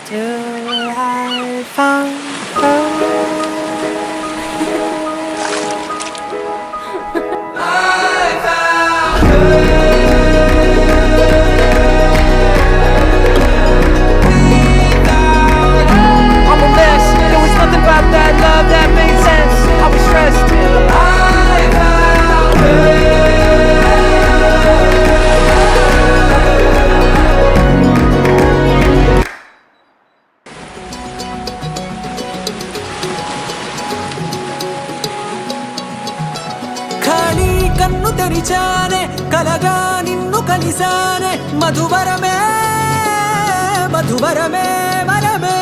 till I found her. I'm a mess. There was nothing about that love that made sense. I was stressed till I found her. ఖాళీ కన్ను తెరిచానే కలగా నిన్ను కలిసానే మధువరమే మధువరమే వరమే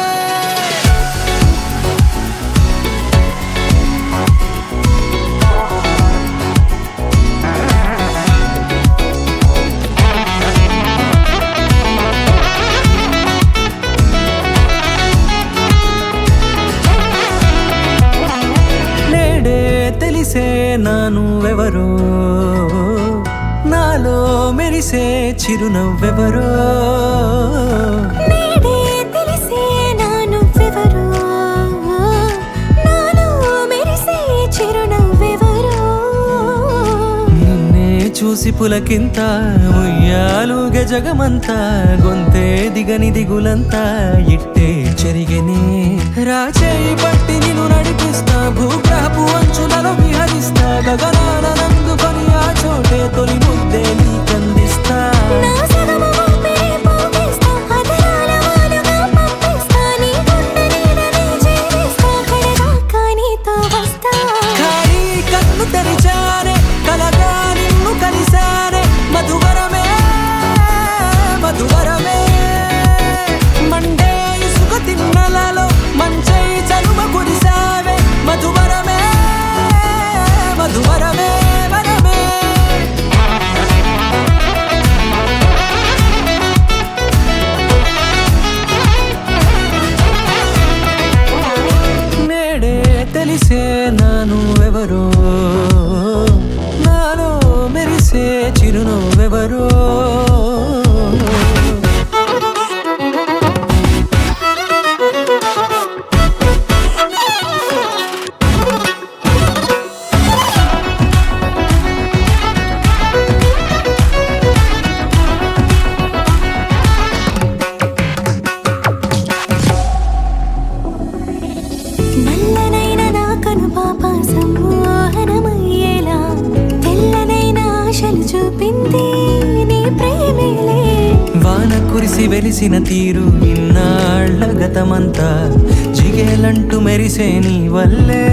నేడే తెలిసే నానువెవరో నాలో మెరిసే చిరునవ్వెవరో నేడే తెలిసే నానువెవరో నాలో మెరిసే చిరునవ్వెవరో నిన్నే చూసి పులకింత ఉయ్యాలుగే జగమంతా గొంతే దిగని దిగులంతా ఇట్టే చెరిగెనే రాచేయి పట్టి నిన్ను నడిపిస్తా భూగ్రహపు అంచులలో విహరిస్తా గగనాన నందుకొని ఆ చోటే తొలి ముద్దే నీకందిస్తా నా సగము ఊపిరి పోగిస్తా అదరాల వాలుగా పంపిస్తా నీ గుండె నీడనే చేరిస్తా కడదాకా నీతో వస్తా ఖాళీ కన్ను తెరిచానే కలగా నిన్ను కలిసానే మధువరమే మధువరమే మండే ఇసుక తిన్నలలో మంచై చలువ కురిసావే మధువరమే మధువరమే వరమే నేడే తెలిసే నానువెవరో నాలో మెరిసే చిరునవ్వెవరో నల్లనైన నా కనుపాప సమ్మోహనమయ్యేలా తెల్లనైన ఆశలు చూపింది నీ ప్రేమేలే వాన కురిసి వెలిసిన తీరు ఇన్నాళ్ల గతమంతా జిగేలంటూ మెరిసే నీ వల్లే